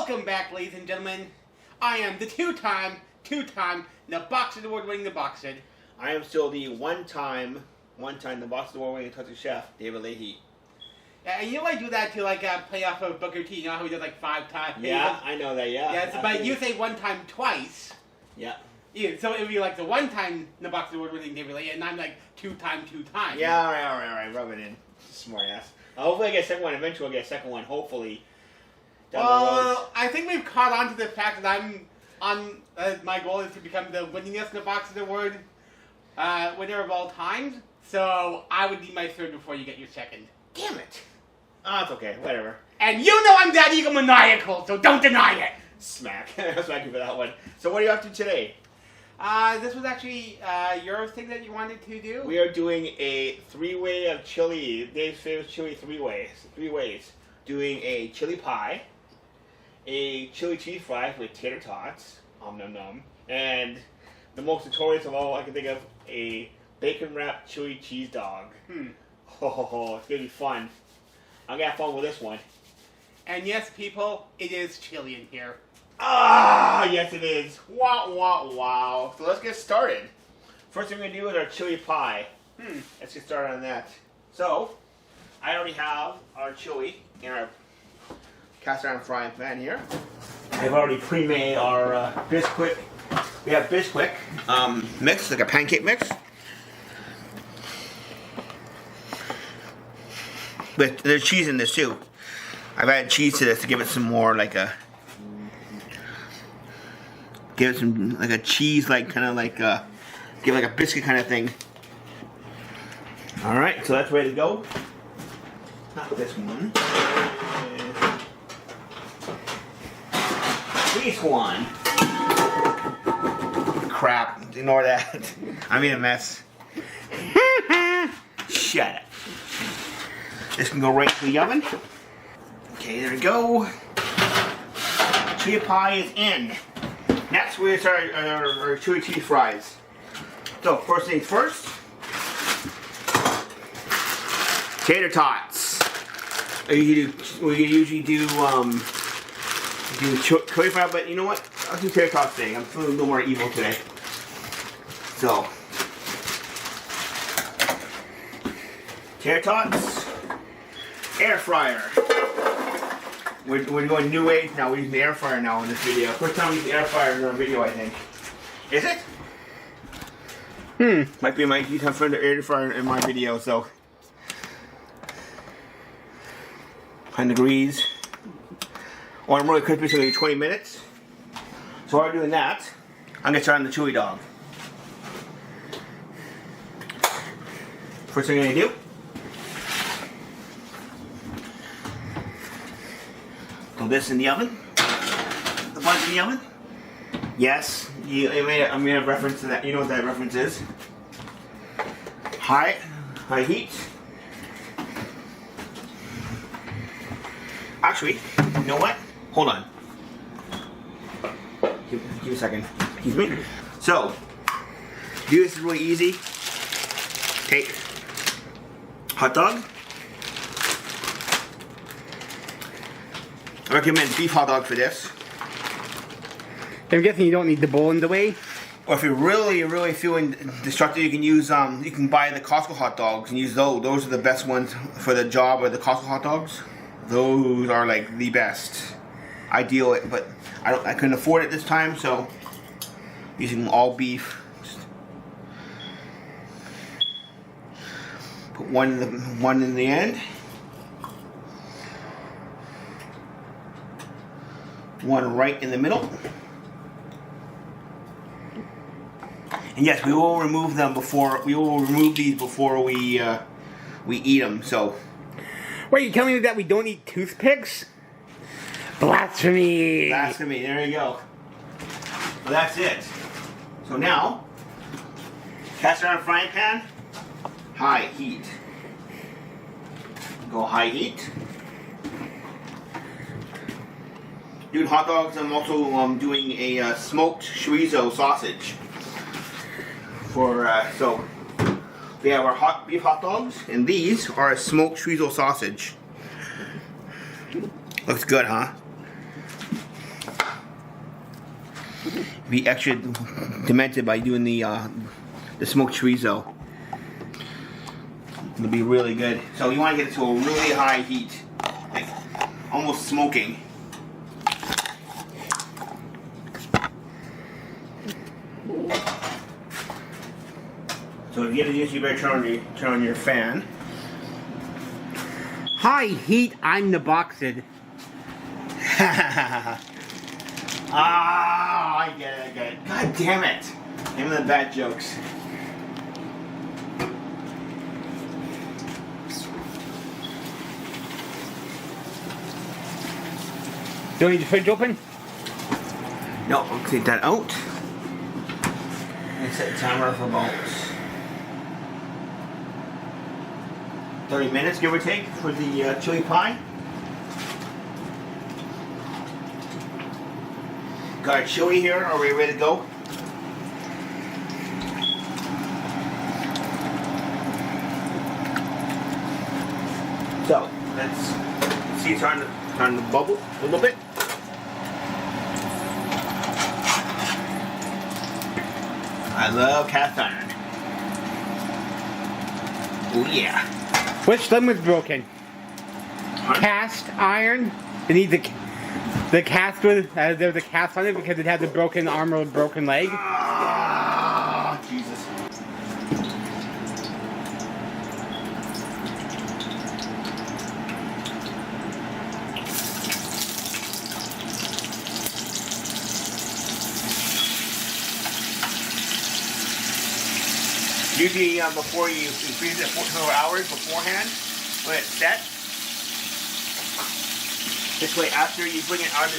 Welcome back, ladies and gentlemen. I am the two-time the Boxing Award winning the Boxer. I am still the one-time the Boxing Award winning touchy chef, David Leahy. Yeah, and you only do that to like play off of Booker T. You know how he does like 5 times. Yeah, I know that. Yeah. Yeah, but you say one time twice. Yeah. Yeah, so it would be like the one time the Boxing Award winning David Leahy, and I'm like two times. Yeah, all right. Rub it in. Smart ass. Hopefully I get a second one. Eventually I'll get a second one. Hopefully. Well, I think we've caught on to the fact that I'm on. My goal is to become the winningest in the Boxing Award winner of all time. So I would need my third before you get your second. Damn it. Oh, it's okay. Whatever. And you know I'm that egomaniacal, so don't deny it. Smack. Smack you for that one. So what are you up to today? This was actually your thing that you wanted to do. We are doing a 3-way of chili. Dave's favorite chili 3 ways. 3 ways. Doing a chili pie, a chili cheese fry with tater tots, nom nom, and the most notorious of all I can think of, a bacon wrapped chili cheese dog. Oh, it's gonna be fun. I'm gonna have fun with this one. And yes, people, it is chili in here. Ah, yes it is. Wow. So let's get started. First thing we're gonna do is our chili pie. Let's get started on that. So, I already have our chili in our cast iron frying pan here. I've already pre-made our Bisquick. We have Bisquick mix, like a pancake mix. But there's cheese in this too. I've added cheese to this to give it some more like a, give it some like a cheese, like kind of like give it like a biscuit kind of thing. All right, so that's ready to go. Not this one. This one. Crap, ignore that. I made a mess. Shut up. This can go right to the oven. Okay, there we go. Chili pie is in. Next, we start our chili cheese fries. So, first things first. Tater tots. We usually do chili fry, but you know what? I'll do tater tots today. I'm feeling a little more evil today. So, tater tots, air fryer. We're going new age now. We're using the air fryer now in this video. First time we use the air fryer in our video, I think. Is it? Might be my time for the air fryer in my video, so. 100 degrees. Oh, I'm really crispy, so it'll be 20 minutes. So while we're doing that, I'm gonna start on the chili dog. First thing I'm gonna do. Throw this in the oven. The bunch in the oven. Yes, I made a reference to that. You know what that reference is. High heat. Actually, you know what? Hold on. Give me a second. Excuse me. So, do this is really easy. Take hot dog. I recommend beef hot dog for this. I'm guessing you don't need the bowl in the way. Or if you're really feeling destructive, you can use you can buy the Costco hot dogs and use those. Those are the best ones for the job, or the Costco hot dogs. Those are like the best. Ideal, but I couldn't afford it this time, so using all beef. Just put one in the end. One right in the middle. And yes, we will remove them before we eat them. So. Wait, you telling me that we don't eat toothpicks? Blasphemy! Blasphemy, there you go. Well, that's it. So now, cast iron frying pan, high heat. Go high heat. Doing hot dogs, I'm also doing a smoked chorizo sausage. So we have our beef hot dogs, and these are a smoked chorizo sausage. Looks good, huh? be extra demented by doing the smoked chorizo. It'll be really good. So you want to get it to a really high heat, like almost smoking. So if you get this, you better turn on your fan. High heat, I'm the boxed. Ah, I get it. God damn it. Name of the bad jokes. Do you need the fridge open? No, I'll take that out. And set the timer for about 30 minutes, give or take, for the chili pie. Got our chili here. Are we ready to go? So let's see, turn the bubble a little bit. I love cast iron. Oh yeah. Which limb was broken? Cast iron. They need the cast was there was a cast on it because it had the broken arm or broken leg. Ah, Jesus. Usually before you freeze it 4 hours beforehand, when it's set. This way, after you bring it out, so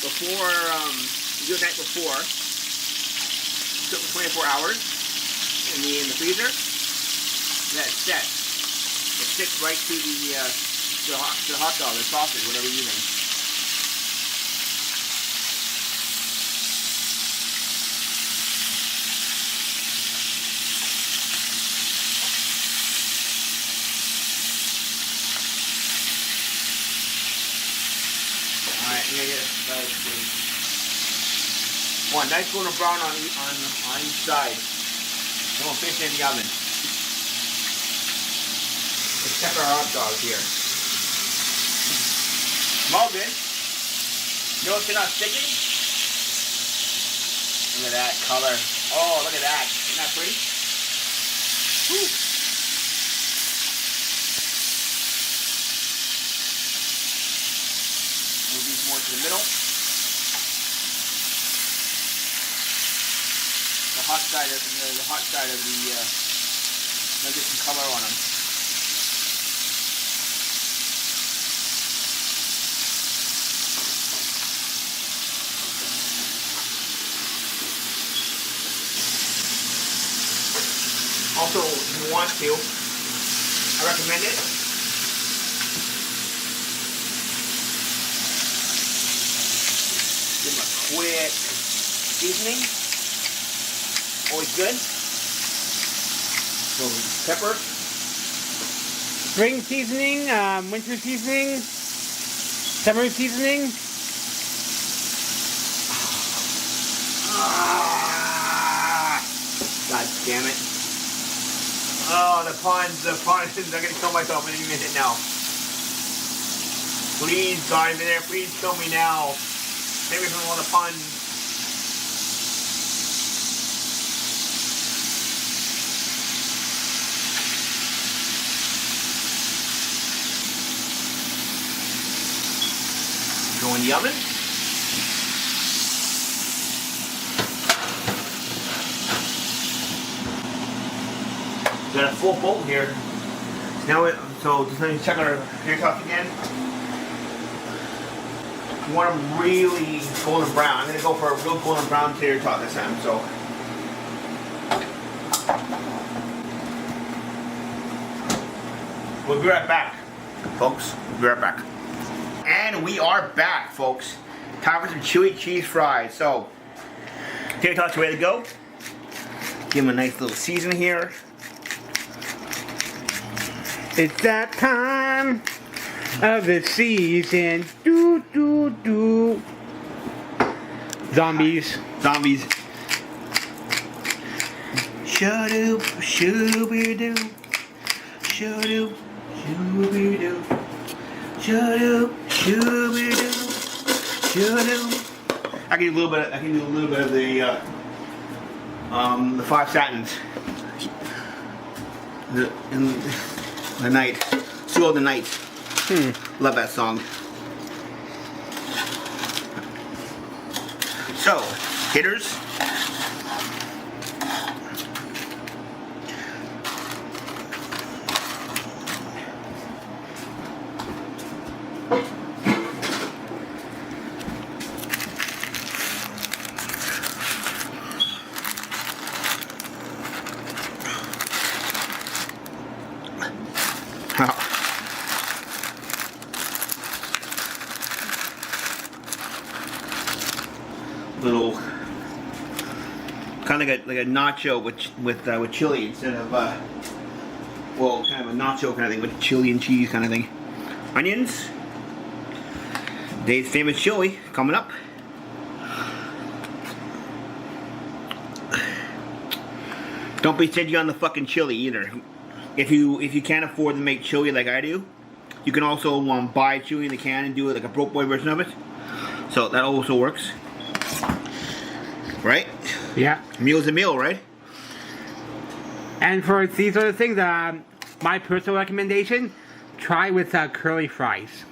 before you do it the night before, cook for 24 hours in the freezer. That's set. It sticks right to the hot dog, the sausage, whatever you're using. One nice golden brown on each side. And we'll finish it in the oven. Let's check our hot dog here. Smells good. Notice they're not sticking? Look at that color. Oh, look at that. Isn't that pretty? Woo. Move these more to the middle. The hot side of the now get some color on them. Also, if you want to, I recommend it. Give them a quick seasoning. Always good. So pepper. Spring seasoning, winter seasoning, summer seasoning. Ah, God damn it. Oh, the puns. I'm going to kill myself in a minute now. Please, guys in there, please kill me now. Maybe from one of the puns. Go in the oven. Got a full bolt here. Now, so just let me check our hair top again. You want them really golden brown. I'm gonna go for a real golden brown tater tot this time. So. We'll be right back, folks. We'll be right back. And we are back, folks. Time for some chili cheese fries. So, tater tots ready to go. Give them a nice little season here. It's that time. of the season. Do do do. Zombies. Zombies. Shoo-doo, shoo-be-doo. Shoo-doo, shoo-be-doo. Shoo-doo, shoo-be-doo. Shoo-doo. I can do a little bit. I can do a little bit of the Five Satins. The night. Sue of the Night. Love that song. So, hitters. Little, kind of like a nacho with chili instead of well, kind of a nacho kind of thing with chili and cheese kind of thing. Onions. Today's famous chili coming up. Don't be stingy on the fucking chili either. If you can't afford to make chili like I do, you can also buy chili in the can and do it like a broke boy version of it. So that also works. Right? Yeah. Meal's a meal, right? And for these other things, my personal recommendation, try with curly fries.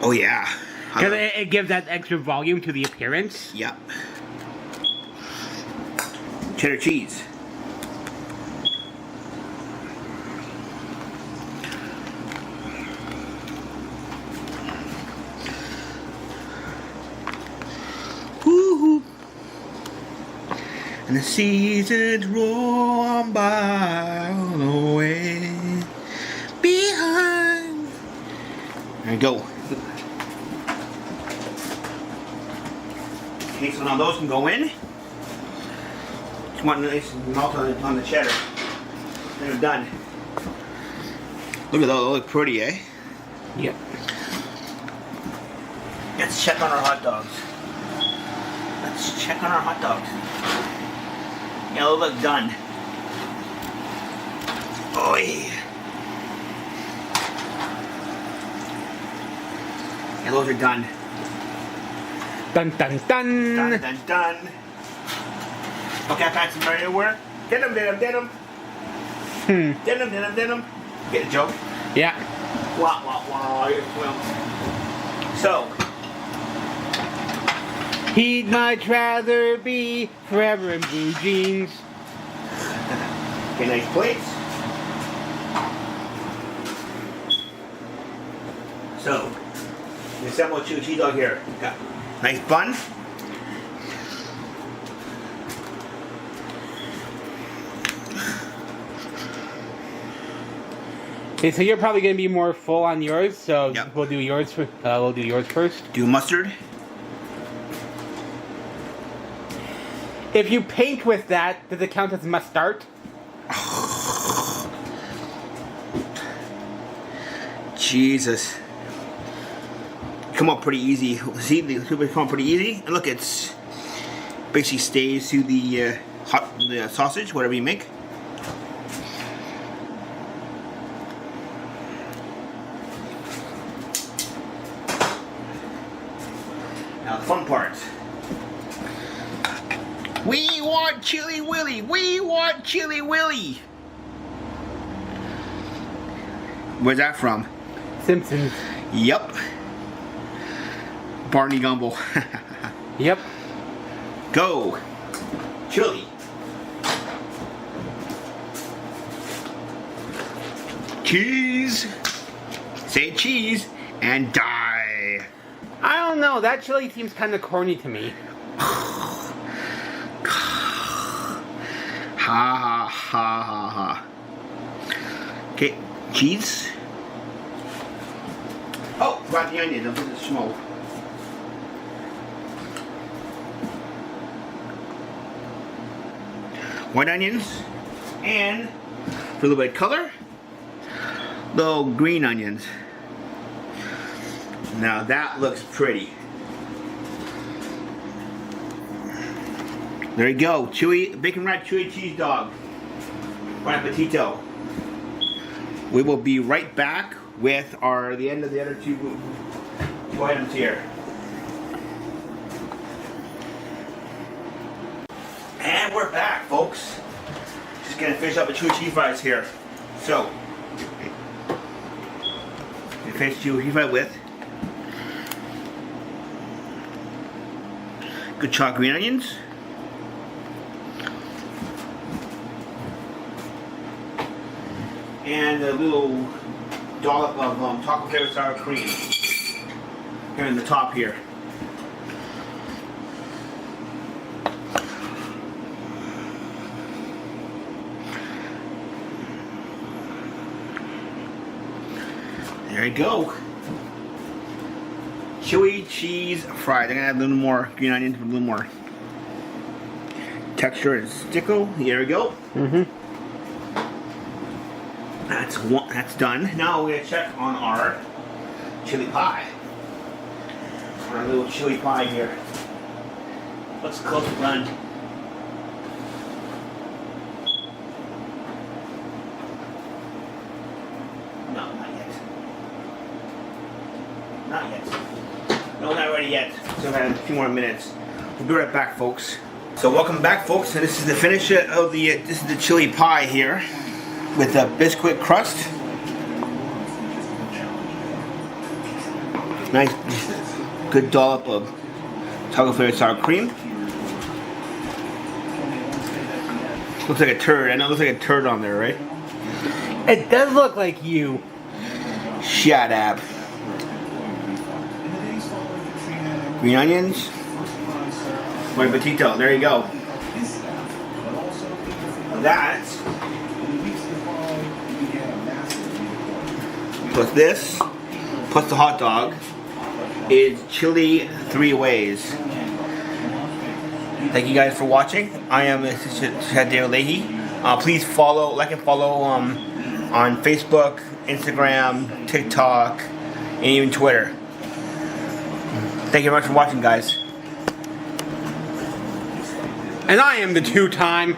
Oh yeah. Because it gives that extra volume to the appearance. Yeah. Cheddar cheese. Woo-hoo. And the seasons roll on by all the way behind. There you go. Okay, so now those can go in. Just want a nice melt on the cheddar. They're done. Look at those, they look pretty, eh? Yep. Let's check on our hot dogs. Let's check on our hot dogs. Yeah, those look done. Oi. Yeah, those are done. Dun dun dun. Dun dun dun. Okay, I packed some right everywhere. Denim, denim, denim. Denim, denim, denim. Get the joke? Yeah. Wah, wah, wah. Well, so. He'd much rather be forever in blue jeans. Okay, nice plates. So, we assemble a cheese dog here. Got nice bun. Okay, so you're probably gonna be more full on yours, so Yep. we'll do yours. We'll do yours first. Do mustard. If you paint with that, does it count as mustard? Jesus. Come up pretty easy. See, the come up pretty easy. And look, it's basically stays to the the sausage, whatever you make. Now the fun part. We want Chili Willy. We want Chili Willy. Where's that from? Simpsons. Yep. Barney Gumble. Yep. Go. Chili. Cheese. Say cheese and die. I don't know. That chili seems kind of corny to me. Ha ha ha ha ha. Okay, cheese. Oh, got the onion. I'll put the smoke. White onions, and for a little bit of color, little green onions. Now that looks pretty. There you go, bacon wrapped chewy cheese dog. Bon appetito. We will be right back with the end of the other two items here. And we're back, folks. Just gonna finish up the chewy cheese fries here. So, we finish chewy cheese fry with good chopped green onions. And a little dollop of taco flavored sour cream here in the top here. There you go. Chewy cheese fries. I'm gonna add a little more green onions, a little more texture and stickle. There we go. That's done. Now we're gonna check on our chili pie. Our little chili pie here. Let's close the blend. No, not yet. Not yet. No, not ready yet. So I have a few more minutes. We'll be right back, folks. So welcome back, folks. And this is the finish of this is the chili pie here with a biscuit crust. Nice, good dollop of taco flavored sour cream. Looks like a turd. I know it looks like a turd on there, right? It does look like you. Shut up. Green onions. Bon appetito. There you go. That plus this plus the hot dog is chili 3 ways. Thank you guys for watching. I am David Leahy. Please like and follow on Facebook, Instagram, TikTok, and even Twitter. Thank you very much for watching, guys. And I am the two-time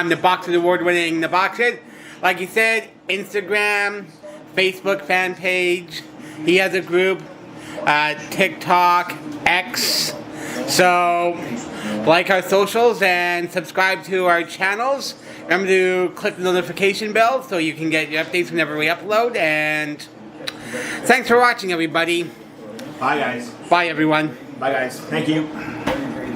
The Boxes Award-winning The Boxes. Like he said, Instagram, Facebook fan page. He has a group, TikTok, X. So, like our socials and subscribe to our channels. Remember to click the notification bell so you can get your updates whenever we upload. And thanks for watching, everybody. Bye, guys. Bye, everyone. Bye, guys. Thank you.